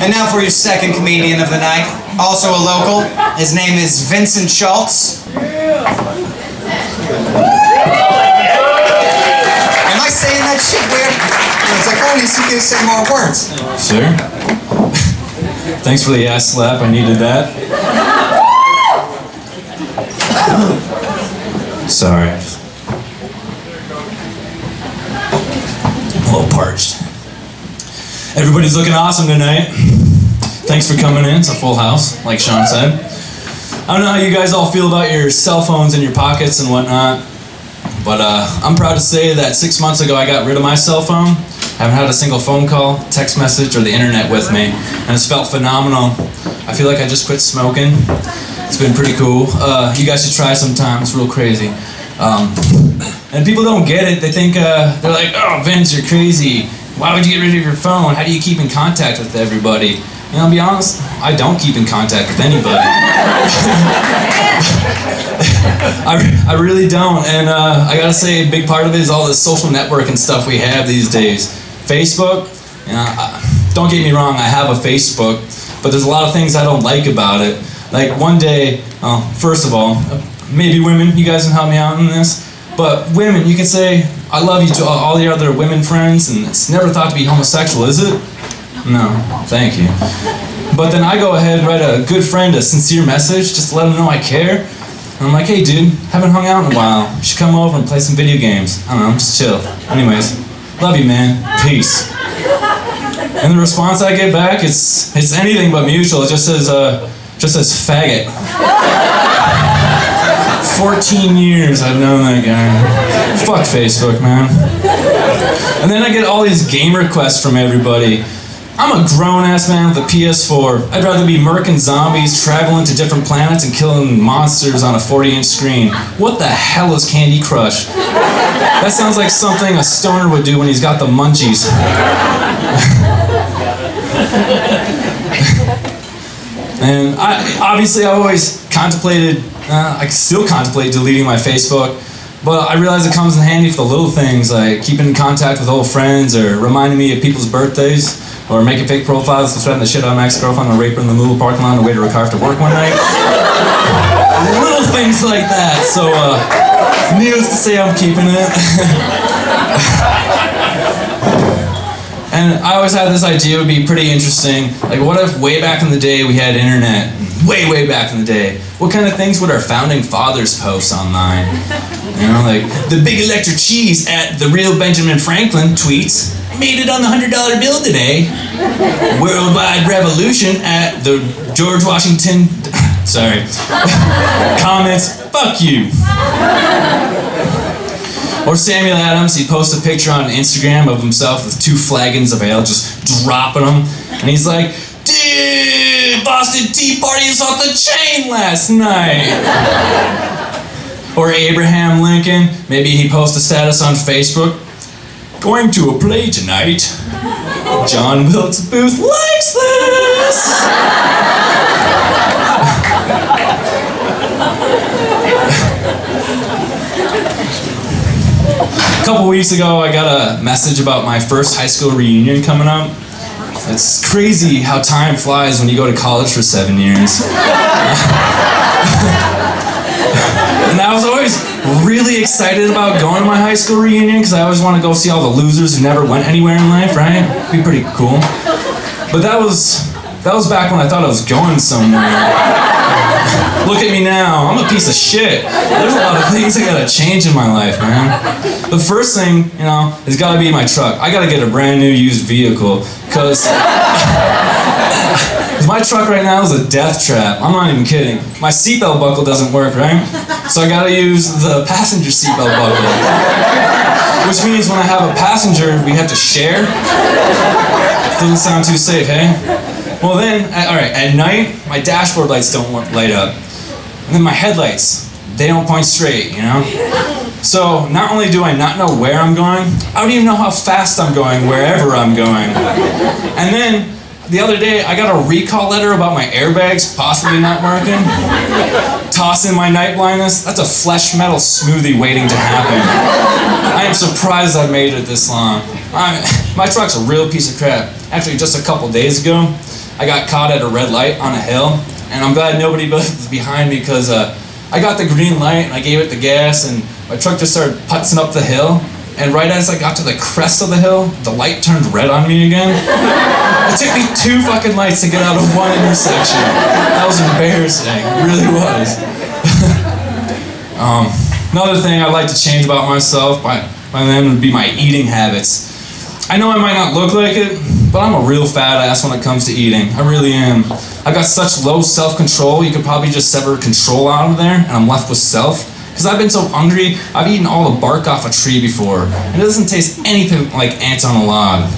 And now for your second comedian of the night, also a local. His name is Vincent Schultz. Am I saying that shit weird? It's like, oh, you can say more words. Sure. Thanks for the ass slap, I needed that. Sorry. A little parched. Everybody's looking awesome tonight. Thanks for coming in. It's a full house, like Sean said. I don't know how you guys all feel about your cell phones in your pockets and whatnot, but I'm proud to say that 6 months ago I got rid of my cell phone. I haven't had a single phone call, text message, or the internet with me, and it's felt phenomenal. I feel like I just quit smoking. It's been pretty cool. You guys should try sometime. It's real crazy. And people don't get it. They think, they're like, oh, Vince, you're crazy. Why would you get rid of your phone? How do you keep in contact with everybody? You know, I'll be honest, I don't keep in contact with anybody. I really don't, and I gotta say a big part of it is all this social networking stuff we have these days. Facebook, you know, don't get me wrong, I have a Facebook, but there's a lot of things I don't like about it. Like one day, first of all, maybe women, you guys can help me out in this, but women, you can say, I love you to all your other women friends, and it's never thought to be homosexual, is it? No, thank you. But then I go ahead and write a good friend a sincere message just to let them know I care. And I'm like, hey dude, haven't hung out in a while. You should come over and play some video games. I don't know, just chill. Anyways, love you man, peace. And the response I get back, it's anything but mutual. It just says faggot. 14 years I've known that guy. Fuck Facebook, man. And then I get all these game requests from everybody. I'm a grown-ass man with a PS4. I'd rather be murking zombies, traveling to different planets, and killing monsters on a 40-inch screen. What the hell is Candy Crush? That sounds like something a stoner would do when he's got the munchies. And obviously I've always contemplated, I still contemplate deleting my Facebook, but I realize it comes in handy for the little things, like keeping in contact with old friends, or reminding me of people's birthdays, or making fake profiles to threaten the shit out of my ex-girlfriend and rape her in the Louisville parking lot on the way to her car after work one night. Little things like that, so needless to say I'm keeping it. And I always had this idea it would be pretty interesting, like what if way back in the day we had internet, way back in the day, what kind of things would our founding fathers post online? You know, like the big electric cheese at the real Benjamin Franklin tweets, made it on the $100 bill today. Worldwide revolution at the George Washington, sorry, comments, fuck you. Or Samuel Adams, he posts a picture on Instagram of himself with 2 flagons of ale, just dropping them. And he's like, dude, Boston Tea Party is off the chain last night. Or Abraham Lincoln, maybe he posts a status on Facebook, going to a play tonight. John Wilkes Booth likes this. A couple weeks ago, I got a message about my first high school reunion coming up. It's crazy how time flies when you go to college for 7 years. And I was always really excited about going to my high school reunion because I always want to go see all the losers who never went anywhere in life, right? It'd be pretty cool. But that was back when I thought I was going somewhere. Look at me now, I'm a piece of shit. There's a lot of things I gotta change in my life, man. The first thing, you know, is gotta be my truck. I gotta get a brand new used vehicle, cause my truck right now is a death trap. I'm not even kidding. My seatbelt buckle doesn't work, right? So I gotta use the passenger seatbelt buckle. Which means when I have a passenger, we have to share. Doesn't sound too safe, hey? Well then, alright, at night, my dashboard lights don't light up. And then my headlights, they don't point straight, you know? So not only do I not know where I'm going, I don't even know how fast I'm going wherever I'm going. And then, the other day, I got a recall letter about my airbags possibly not working. Toss in my night blindness, that's a flesh metal smoothie waiting to happen. I am surprised I made it this long. My truck's a real piece of crap. Actually, just a couple days ago, I got caught at a red light on a hill, and I'm glad nobody was behind me because I got the green light and I gave it the gas, and my truck just started putzing up the hill. And right as I got to the crest of the hill, the light turned red on me again. It took me 2 fucking lights to get out of 1 intersection. That was embarrassing. It really was. Another thing I'd like to change about myself by then would be my eating habits. I know I might not look like it, but I'm a real fat ass when it comes to eating. I really am. I got such low self-control, you could probably just sever control out of there, and I'm left with self. Because I've been so hungry, I've eaten all the bark off a tree before, and it doesn't taste anything like ants on a log.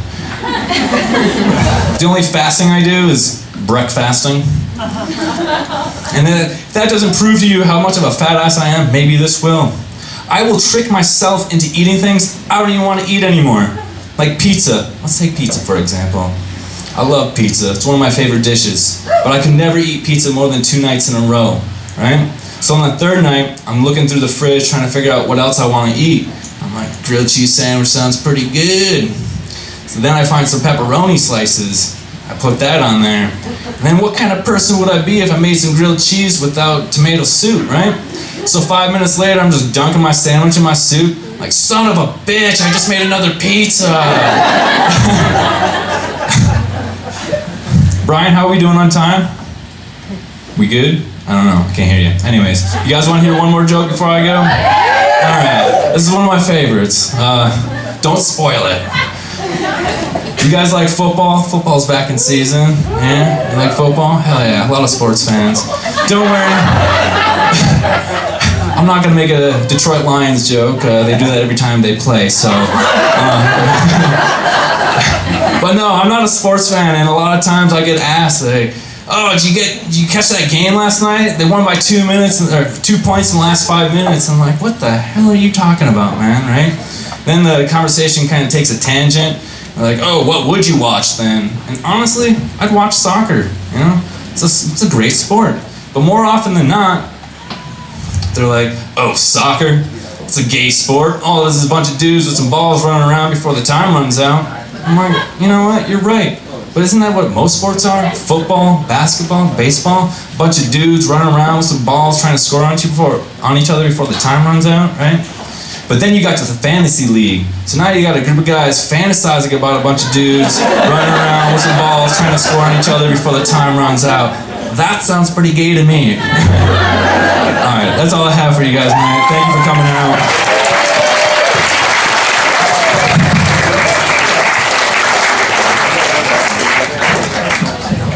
The only fasting I do is breakfasting. And if that doesn't prove to you how much of a fat ass I am, maybe this will. I will trick myself into eating things I don't even want to eat anymore. Like pizza. Let's take pizza for example. I love pizza. It's one of my favorite dishes. But I can never eat pizza more than 2 nights in a row, right? So on the 3rd night, I'm looking through the fridge trying to figure out what else I want to eat. I'm like, grilled cheese sandwich sounds pretty good. So then I find some pepperoni slices. I put that on there. And then what kind of person would I be if I made some grilled cheese without tomato soup, right? So 5 minutes later, I'm just dunking my sandwich in my soup. Like, son of a bitch, I just made another pizza. Brian, how are we doing on time? We good? I don't know, I can't hear you. Anyways, you guys want to hear one more joke before I go? Alright, this is one of my favorites. Don't spoil it. You guys like football? Football's back in season. Yeah? You like football? Hell yeah, a lot of sports fans. Don't worry. I'm not gonna make a Detroit Lions joke. They do that every time they play, so. But no, I'm not a sports fan, and a lot of times I get asked, like, oh, did you catch that game last night? They won by 2 minutes, or 2 points in the last 5 minutes. I'm like, what the hell are you talking about, man, right? Then the conversation kind of takes a tangent. They're like, oh, what would you watch then? And honestly, I'd watch soccer, you know? It's a great sport. But more often than not, they're like, oh, soccer? It's a gay sport. All it is a bunch of dudes with some balls running around before the time runs out. I'm like, you know what, you're right. But isn't that what most sports are? Football, basketball, baseball, a bunch of dudes running around with some balls trying to score on each other before the time runs out, right? But then you got to the fantasy league. So now you got a group of guys fantasizing about a bunch of dudes running around with some balls trying to score on each other before the time runs out. That sounds pretty gay to me. Alright, that's all I have for you guys, man. Thank you for coming out.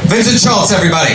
Vincent Schultz, everybody.